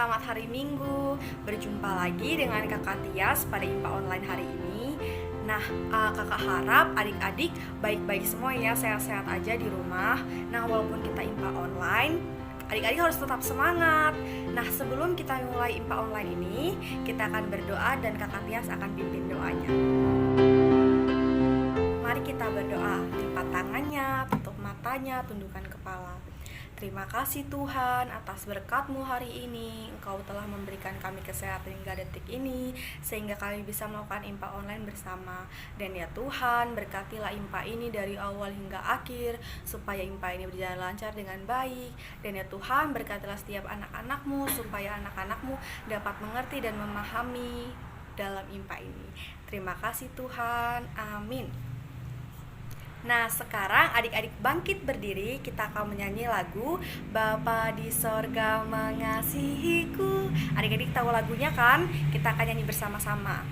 selamat hari Minggu. Berjumpa lagi dengan Kakak Tias pada IMPA online hari ini. Nah, kakak harap adik-adik baik-baik semua ya, sehat-sehat aja di rumah. Nah, walaupun kita IMPA online, adik-adik harus tetap semangat. Nah, sebelum kita mulai IMPA online ini, kita akan berdoa dan Kakak Tias akan pimpin doanya. Mari kita berdoa, lipat tangannya, tutup matanya, tundukkan kepala. Terima kasih Tuhan atas berkat-Mu hari ini. Engkau telah memberikan kami kesehatan hingga detik ini, sehingga kami bisa melakukan IMPA online bersama. Dan ya Tuhan, berkatilah IMPA ini dari awal hingga akhir, supaya IMPA ini berjalan lancar dengan baik. Dan ya Tuhan, berkatilah setiap anak-anak-Mu, supaya anak-anak-Mu dapat mengerti dan memahami dalam IMPA ini. Terima kasih Tuhan, amin. Nah, sekarang adik-adik bangkit berdiri, kita akan menyanyi lagu Bapa di Sorga Mengasihiku. Adik-adik tahu lagunya kan? Kita akan nyanyi bersama-sama.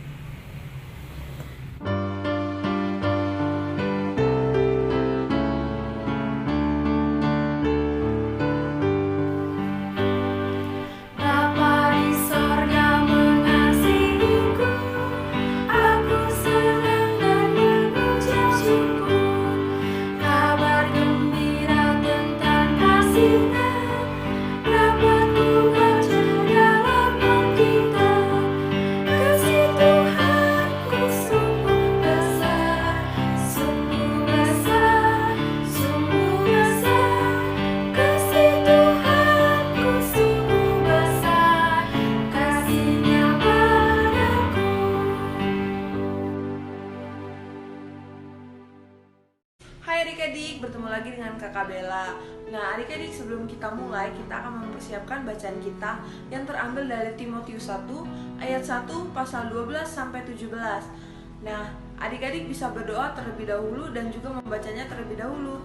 Hai adik-adik, bertemu lagi dengan Kakak Bella. Nah adik-adik, sebelum kita mulai, kita akan mempersiapkan bacaan kita yang terambil dari Timotius 1 ayat 1 pasal 12-17. Nah adik-adik bisa berdoa terlebih dahulu dan juga membacanya terlebih dahulu.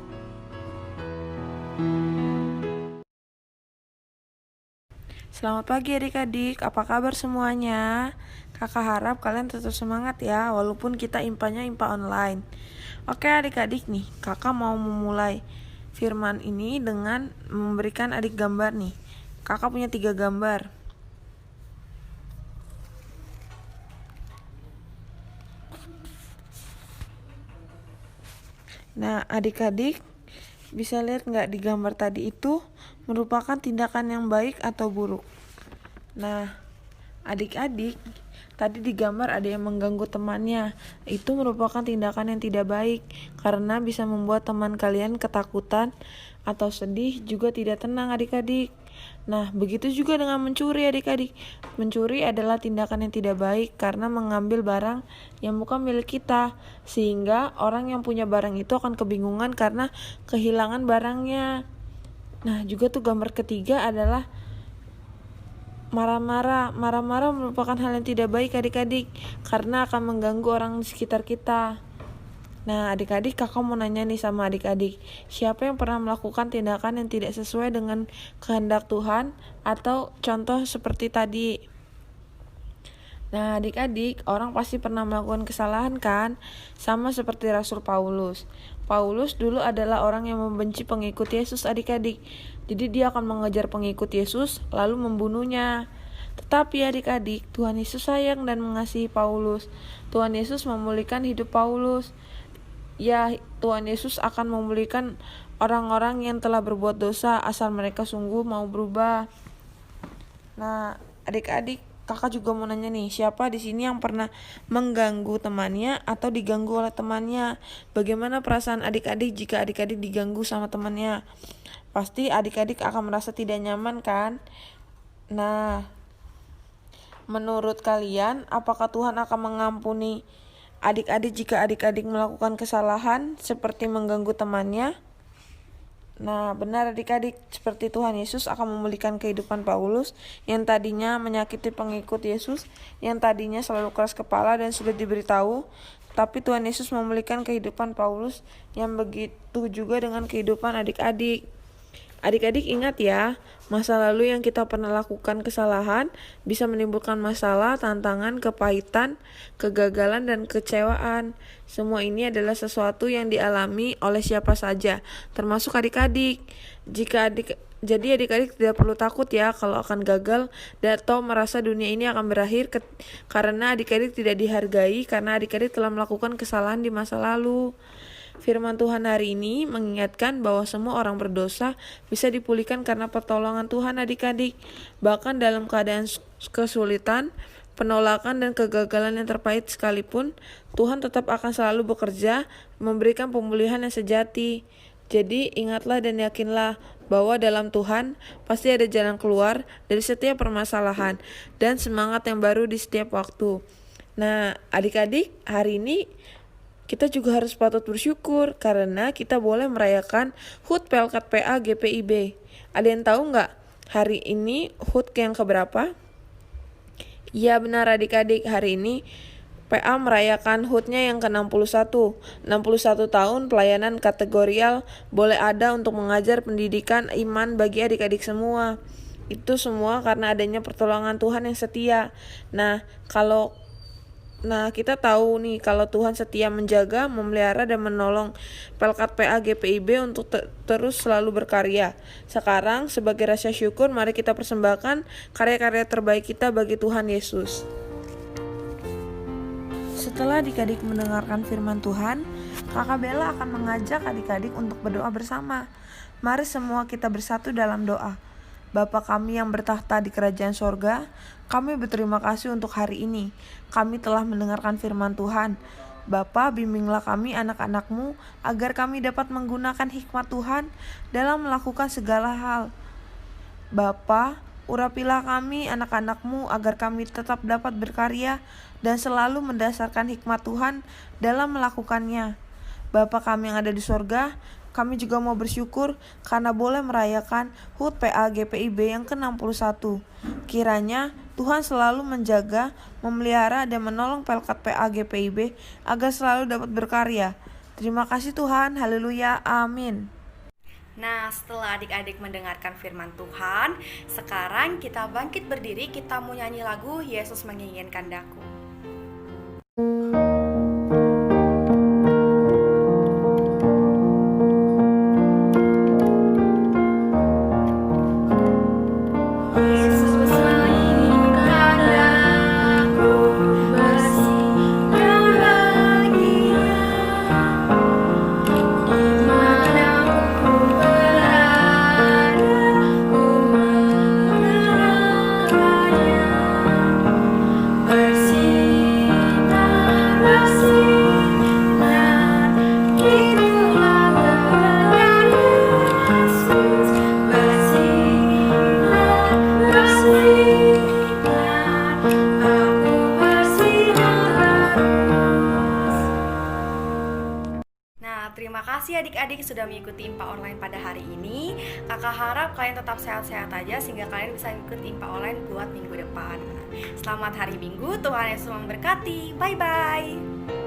Selamat pagi adik-adik, apa kabar semuanya? Kakak harap kalian tetap semangat ya, walaupun kita IMPA-nya IMPA online. Oke adik-adik nih, kakak mau memulai firman ini dengan memberikan adik gambar nih. Kakak punya 3 gambar. Nah adik-adik bisa lihat nggak di gambar tadi itu merupakan tindakan yang baik atau buruk? Nah adik-adik, tadi di gambar ada yang mengganggu temannya. Itu merupakan tindakan yang tidak baik, karena bisa membuat teman kalian ketakutan atau sedih, juga tidak tenang adik-adik. Nah, begitu juga dengan mencuri adik-adik. Mencuri adalah tindakan yang tidak baik karena mengambil barang yang bukan milik kita, sehingga orang yang punya barang itu akan kebingungan karena kehilangan barangnya. Nah, juga tuh gambar ketiga adalah marah-marah. Marah-marah merupakan hal yang tidak baik adik-adik, karena akan mengganggu orang di sekitar kita. Nah adik-adik, kakak mau nanya nih sama adik-adik, siapa yang pernah melakukan tindakan yang tidak sesuai dengan kehendak Tuhan, atau contoh seperti tadi? Nah adik-adik, orang pasti pernah melakukan kesalahan kan? Sama seperti Rasul Paulus. Paulus dulu adalah orang yang membenci pengikut Yesus adik-adik. Jadi dia akan mengejar pengikut Yesus lalu membunuhnya. Tetapi adik-adik, Tuhan Yesus sayang dan mengasihi Paulus. Tuhan Yesus memulihkan hidup Paulus. Ya, Tuhan Yesus akan memulihkan orang-orang yang telah berbuat dosa asal mereka sungguh mau berubah. Nah, adik-adik, kakak juga mau nanya nih, siapa di sini yang pernah mengganggu temannya atau diganggu oleh temannya? Bagaimana perasaan adik-adik jika adik-adik diganggu sama temannya? Pasti adik-adik akan merasa tidak nyaman kan? Nah, menurut kalian, apakah Tuhan akan mengampuni adik-adik jika adik-adik melakukan kesalahan seperti mengganggu temannya? Nah, benar adik-adik, seperti Tuhan Yesus akan memulihkan kehidupan Paulus yang tadinya menyakiti pengikut Yesus, yang tadinya selalu keras kepala dan sulit diberitahu, tapi Tuhan Yesus memulihkan kehidupan Paulus, yang begitu juga dengan kehidupan adik-adik. Adik-adik ingat ya, masa lalu yang kita pernah lakukan kesalahan bisa menimbulkan masalah, tantangan, kepahitan, kegagalan, dan kecewaan. Semua ini adalah sesuatu yang dialami oleh siapa saja, termasuk adik-adik. Jika Jadi adik-adik tidak perlu takut ya kalau akan gagal dan atau merasa dunia ini akan berakhir karena adik-adik tidak dihargai karena adik-adik telah melakukan kesalahan di masa lalu. Firman Tuhan hari ini mengingatkan bahwa semua orang berdosa bisa dipulihkan karena pertolongan Tuhan adik-adik. Bahkan dalam keadaan kesulitan, penolakan dan kegagalan yang terpahit sekalipun, Tuhan tetap akan selalu bekerja memberikan pemulihan yang sejati. Jadi ingatlah dan yakinlah bahwa dalam Tuhan pasti ada jalan keluar dari setiap permasalahan dan semangat yang baru di setiap waktu. Nah, adik-adik, hari ini kita juga harus patut bersyukur karena kita boleh merayakan HUT Pelkat PA GPIB. Ada yang tahu nggak hari ini HUT yang keberapa? Ya benar adik-adik, hari ini PA merayakan HUT-nya yang ke-61. 61 tahun pelayanan kategorial boleh ada untuk mengajar pendidikan iman bagi adik-adik semua. Itu semua karena adanya pertolongan Tuhan yang setia. Nah, kita tahu nih kalau Tuhan setia menjaga, memelihara dan menolong Pelkat PA GPIB untuk terus selalu berkarya. Sekarang sebagai rasa syukur mari kita persembahkan karya-karya terbaik kita bagi Tuhan Yesus. Setelah adik-adik mendengarkan firman Tuhan, Kakak Bella akan mengajak adik-adik untuk berdoa bersama. Mari semua kita bersatu dalam doa. Bapa kami yang bertahta di kerajaan sorga, kami berterima kasih untuk hari ini. Kami telah mendengarkan firman Tuhan. Bapa, bimbinglah kami anak-anak-Mu agar kami dapat menggunakan hikmat Tuhan dalam melakukan segala hal. Bapa, urapilah kami anak-anak-Mu agar kami tetap dapat berkarya dan selalu mendasarkan hikmat Tuhan dalam melakukannya. Bapa kami yang ada di sorga, kami juga mau bersyukur karena boleh merayakan HUT PA GPIB yang ke-61. Kiranya Tuhan selalu menjaga, memelihara dan menolong Pelkat PA GPIB agar selalu dapat berkarya. Terima kasih Tuhan, haleluya, amin. Nah, setelah adik-adik mendengarkan firman Tuhan, sekarang kita bangkit berdiri, kita mau nyanyi lagu Yesus Menginginkan Daku. Terima kasih adik-adik sudah mengikuti IMPA online pada hari ini. Kakak harap kalian tetap sehat-sehat aja sehingga kalian bisa mengikuti IMPA online buat minggu depan. Selamat hari Minggu, Tuhan Yesus memberkati. Bye-bye.